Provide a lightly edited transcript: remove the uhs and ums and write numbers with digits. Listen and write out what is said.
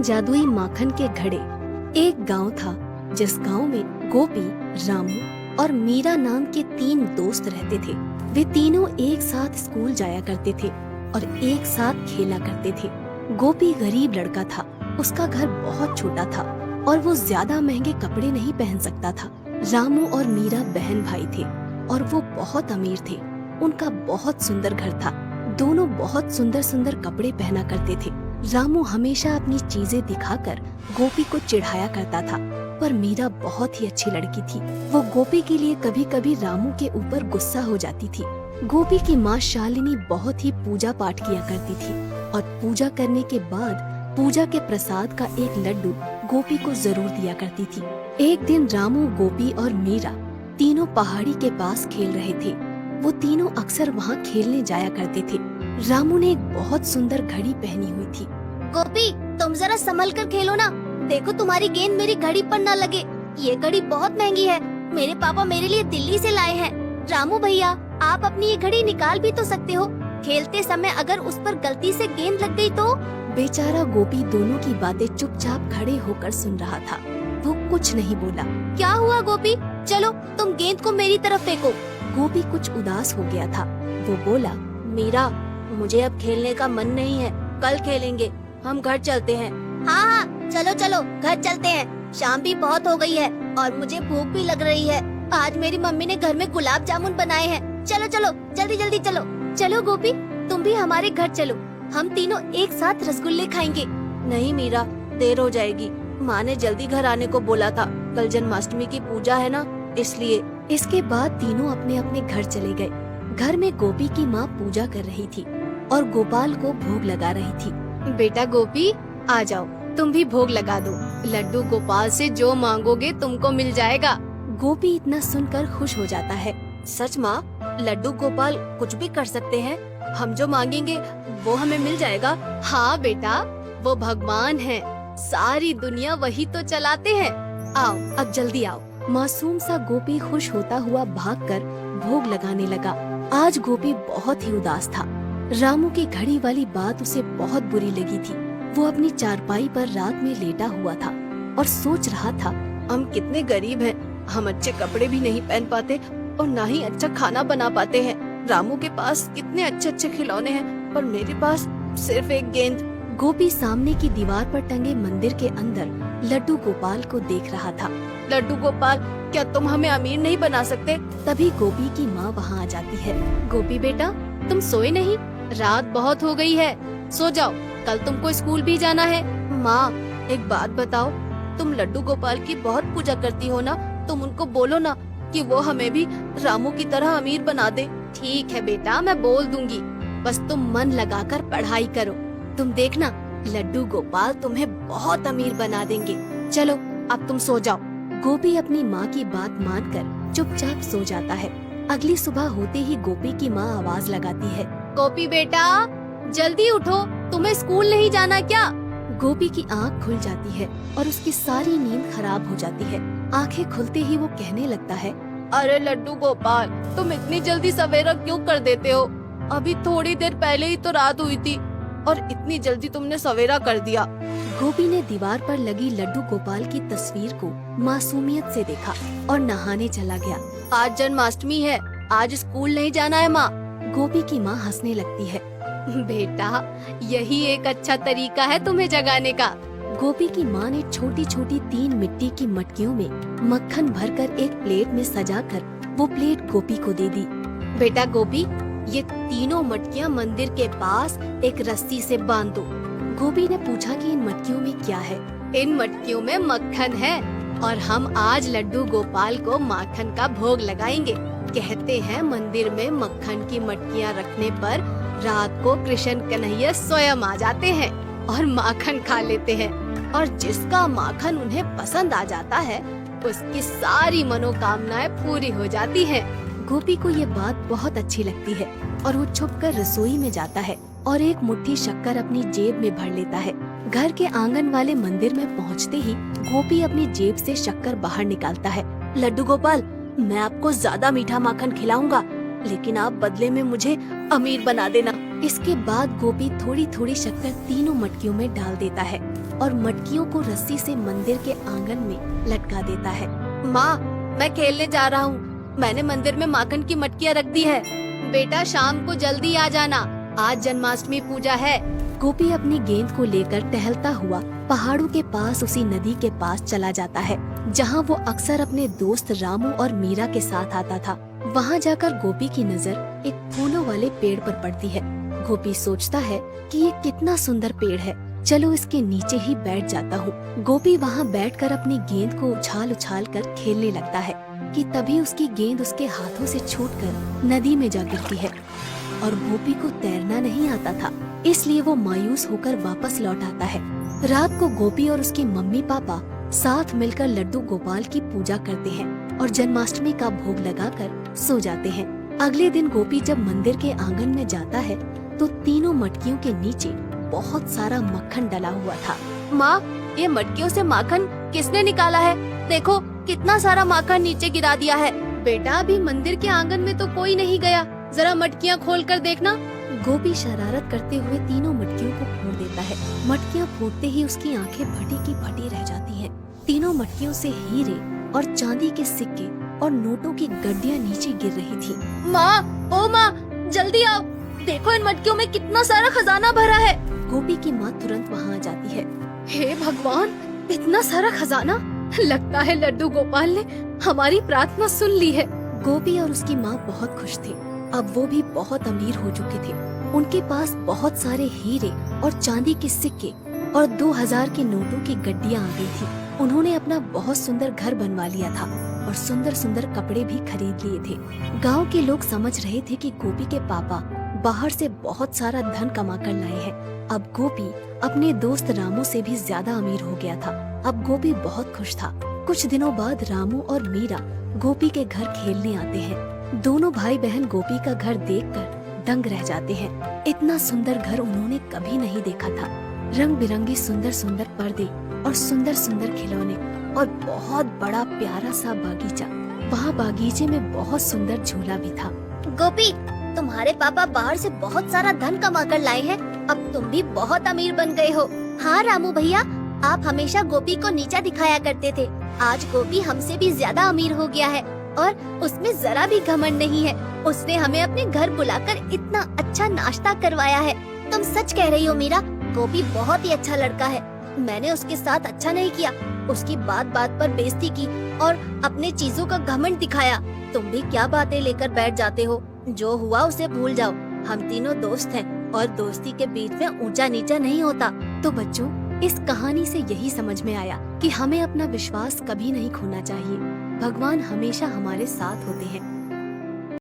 तीन जादुई माखन के घड़े। एक गांव था जिस गांव में गोपी, रामू और मीरा नाम के तीन दोस्त रहते थे। वे तीनों एक साथ स्कूल जाया करते थे और एक साथ खेला करते थे। गोपी गरीब लड़का था, उसका घर बहुत छोटा था और वो ज्यादा महंगे कपड़े नहीं पहन सकता था। रामू और मीरा बहन भाई थे और वो बहुत अमीर थे। उनका बहुत सुंदर घर था। दोनों बहुत सुंदर सुंदर कपड़े पहना करते थे। रामू हमेशा अपनी चीजें दिखाकर गोपी को चिढ़ाया करता था, पर मीरा बहुत ही अच्छी लड़की थी। वो गोपी के लिए कभी कभी रामू के ऊपर गुस्सा हो जाती थी। गोपी की माँ शालिनी बहुत ही पूजा पाठ किया करती थी और पूजा करने के बाद पूजा के प्रसाद का एक लड्डू गोपी को जरूर दिया करती थी। एक दिन रामू, गोपी और मीरा तीनों पहाड़ी के पास खेल रहे थे। वो तीनों अक्सर वहाँ खेलने जाया करते थे। रामू ने एक बहुत सुंदर घड़ी पहनी हुई थी। गोपी, तुम जरा संभल कर खेलो ना। देखो तुम्हारी गेंद मेरी घड़ी पर न लगे। ये घड़ी बहुत महंगी है। मेरे पापा मेरे लिए दिल्ली से लाए हैं। रामू भैया, आप अपनी ये घड़ी निकाल भी तो सकते हो। खेलते समय अगर उस पर गलती से गेंद लग गई तो। बेचारा गोपी दोनों की बातें चुपचाप खड़े होकर सुन रहा था। वो कुछ नहीं बोला। क्या हुआ गोपी? चलो तुम गेंद को मेरी तरफ फेंको। गोपी कुछ उदास हो गया था। वो बोला, मीरा, मुझे अब खेलने का मन नहीं है। कल खेलेंगे। हम घर चलते हैं। हाँ हाँ, चलो चलो घर चलते हैं। शाम भी बहुत हो गई है और मुझे भूख भी लग रही है। आज मेरी मम्मी ने घर में गुलाब जामुन बनाए हैं। चलो चलो जल्दी जल्दी चलो। चलो गोपी, तुम भी हमारे घर चलो। हम तीनों एक साथ रसगुल्ले खाएंगे। नहीं मीरा, देर हो जाएगी। माँ ने जल्दी घर आने को बोला था। कल जन्माष्टमी की पूजा है ना, इसलिए। इसके बाद तीनों अपने अपने घर चले गए। घर में गोपी की माँ पूजा कर रही थी और गोपाल को भोग लगा रही थी। बेटा गोपी, आ जाओ, तुम भी भोग लगा दो। लड्डू गोपाल से जो मांगोगे तुमको मिल जाएगा। गोपी इतना सुनकर खुश हो जाता है। सच माँ, लड्डू गोपाल कुछ भी कर सकते हैं। हम जो मांगेंगे वो हमें मिल जाएगा। हाँ बेटा, वो भगवान हैं। सारी दुनिया वही तो चलाते हैं। आओ, अब जल्दी आओ। मासूम सा गोपी खुश होता हुआ भागकर भोग लगाने लगा। आज गोपी बहुत ही उदास था। रामू की घड़ी वाली बात उसे बहुत बुरी लगी थी। वो अपनी चारपाई पर रात में लेटा हुआ था और सोच रहा था, हम कितने गरीब हैं। हम अच्छे कपड़े भी नहीं पहन पाते और ना ही अच्छा खाना बना पाते हैं। रामू के पास कितने अच्छे अच्छे खिलौने हैं, पर मेरे पास सिर्फ एक गेंद। गोपी सामने की दीवार पर टंगे मंदिर के अंदर लड्डू गोपाल को देख रहा था। लड्डू गोपाल, क्या तुम हमें अमीर नहीं बना सकते? तभी गोपी की माँ वहाँ आ जाती है। गोपी बेटा, तुम सोए नहीं? रात बहुत हो गई है, सो जाओ। कल तुमको स्कूल भी जाना है। माँ, एक बात बताओ, तुम लड्डू गोपाल की बहुत पूजा करती हो ना? तुम उनको बोलो ना कि वो हमें भी रामू की तरह अमीर बना दे। ठीक है बेटा, मैं बोल दूंगी। बस तुम मन लगाकर पढ़ाई करो। तुम देखना, लड्डू गोपाल तुम्हें बहुत अमीर बना देंगे। चलो अब तुम सो जाओ। गोपी अपनी माँ की बात मानकर चुपचाप सो जाता है। अगली सुबह होते ही गोपी की माँ आवाज लगाती है, गोपी बेटा, जल्दी उठो, तुम्हें स्कूल नहीं जाना क्या? गोपी की आँख खुल जाती है और उसकी सारी नींद खराब हो जाती है। आंखें खुलते ही वो कहने लगता है, अरे लड्डू गोपाल, तुम इतनी जल्दी सवेरा क्यों कर देते हो? अभी थोड़ी देर पहले ही तो रात हुई थी और इतनी जल्दी तुमने सवेरा कर दिया। गोपी ने दीवार पर लगी लड्डू गोपाल की तस्वीर को मासूमियत से देखा और नहाने चला गया। आज जन्माष्टमी है, आज स्कूल नहीं जाना है माँ। गोपी की माँ हंसने लगती है। बेटा, यही एक अच्छा तरीका है तुम्हें जगाने का। गोपी की माँ ने छोटी छोटी 3 मिट्टी की मटकियों में मक्खन भरकर एक प्लेट में सजाकर वो प्लेट गोपी को दे दी। बेटा गोपी, ये तीनों मटकियाँ मंदिर के पास एक रस्सी से बांध दो। गोपी ने पूछा कि इन मटकियों में क्या है। इन मटकियों में मक्खन है और हम आज लड्डू गोपाल को माखन का भोग लगाएंगे। कहते हैं मंदिर में मक्खन की मटकियाँ रखने पर रात को कृष्ण कन्हैया स्वयं आ जाते हैं और माखन खा लेते हैं, और जिसका माखन उन्हें पसंद आ जाता है उसकी सारी मनोकामनाएं पूरी हो जाती हैं। गोपी को ये बात बहुत अच्छी लगती है और वो छुपकर रसोई में जाता है और एक मुट्ठी शक्कर अपनी जेब में भर लेता है। घर के आंगन वाले मंदिर में पहुंचते ही गोपी अपनी जेब से शक्कर बाहर निकालता है। लड्डू गोपाल, मैं आपको ज्यादा मीठा माखन खिलाऊंगा, लेकिन आप बदले में मुझे अमीर बना देना। इसके बाद गोपी थोड़ी थोड़ी शक्कर तीनों मटकियों में डाल देता है और मटकियों को रस्सी से मंदिर के आंगन में लटका देता है। माँ, मैं खेलने जा रहा हूँ। मैंने मंदिर में माखन की मटकियाँ रख दी है। बेटा शाम को जल्दी आ जाना, आज जन्माष्टमी पूजा है। गोपी अपनी गेंद को लेकर टहलता हुआ पहाड़ों के पास उसी नदी के पास चला जाता है जहाँ वो अक्सर अपने दोस्त रामू और मीरा के साथ आता था। वहाँ जाकर गोपी की नजर एक फूलों वाले पेड़ पर पड़ती है। गोपी सोचता है कि ये कितना सुंदर पेड़ है, चलो इसके नीचे ही बैठ जाता हूँ। गोपी वहाँ बैठकर अपनी गेंद को उछाल उछाल कर खेलने लगता है कि तभी उसकी गेंद उसके हाथों से छूटकर नदी में जा गिरती है। और गोपी को तैरना नहीं आता था, इसलिए वो मायूस होकर वापस लौट आता है। रात को गोपी और उसकी मम्मी पापा साथ मिलकर लड्डू गोपाल की पूजा करते हैं और जन्माष्टमी का भोग लगाकर सो जाते हैं। अगले दिन गोपी जब मंदिर के आंगन में जाता है तो तीनों मटकियों के नीचे बहुत सारा मक्खन डला हुआ था। माँ, ये मटकियों से माखन किसने निकाला है? देखो कितना सारा माखन नीचे गिरा दिया है। बेटा अभी मंदिर के आंगन में तो कोई नहीं गया, जरा मटकियाँ खोल कर देखना। गोपी शरारत करते हुए तीनों मटकियों को फोड़ देता है। मटकियाँ फूटते ही उसकी आंखें फटी की फटी रह जाती हैं। तीनों मटकियों से हीरे और चांदी के सिक्के और नोटों की गड्डियाँ नीचे गिर रही थी। माँ, ओ माँ, जल्दी आओ, देखो इन मटकियों में कितना सारा खजाना भरा है। गोपी की माँ तुरंत वहाँ आ जाती है। हे भगवान, इतना सारा खजाना! लगता है लड्डू गोपाल ने हमारी प्रार्थना सुन ली है। गोपी और उसकी माँ बहुत खुश थे। अब वो भी बहुत अमीर हो चुके थे। उनके पास बहुत सारे हीरे और चांदी के सिक्के और 2000 के नोटों की गड्डियाँ आ गई थी। उन्होंने अपना बहुत सुंदर घर बनवा लिया था और सुंदर सुंदर कपड़े भी खरीद लिए थे। गांव के लोग समझ रहे थे कि गोपी के पापा बाहर से बहुत सारा धन कमा कर लाए हैं। अब गोपी अपने दोस्त रामू से भी ज्यादा अमीर हो गया था। अब गोपी बहुत खुश था। कुछ दिनों बाद रामू और मीरा गोपी के घर खेलने आते हैं। दोनों भाई बहन गोपी का घर देखकर दंग रह जाते हैं। इतना सुंदर घर उन्होंने कभी नहीं देखा था। रंग बिरंगे सुंदर सुंदर पर्दे और सुंदर सुंदर खिलौने और बहुत बड़ा प्यारा सा बागीचा। वहाँ बागीचे में बहुत सुंदर झूला भी था। गोपी, तुम्हारे पापा बाहर से बहुत सारा धन कमा कर लाए हैं। अब तुम भी बहुत अमीर बन गए हो। हाँ रामू भैया, आप हमेशा गोपी को नीचा दिखाया करते थे। आज गोपी हमसे भी ज्यादा अमीर हो गया है और उसमें जरा भी घमंड नहीं है। उसने हमें अपने घर बुलाकर इतना अच्छा नाश्ता करवाया है। तुम सच कह रही हो मीरा, गोपी बहुत ही अच्छा लड़का है। मैंने उसके साथ अच्छा नहीं किया, उसकी बात बात पर बेइज्जती की और अपने चीजों का घमंड दिखाया। तुम भी क्या बातें लेकर बैठ जाते हो? जो हुआ उसे भूल जाओ। हम तीनों दोस्त हैं और दोस्ती के बीच में ऊंचा नीचा नहीं होता। तो बच्चों, इस कहानी से यही समझ में आया कि हमें अपना विश्वास कभी नहीं खोना चाहिए। भगवान हमेशा हमारे साथ होते हैं।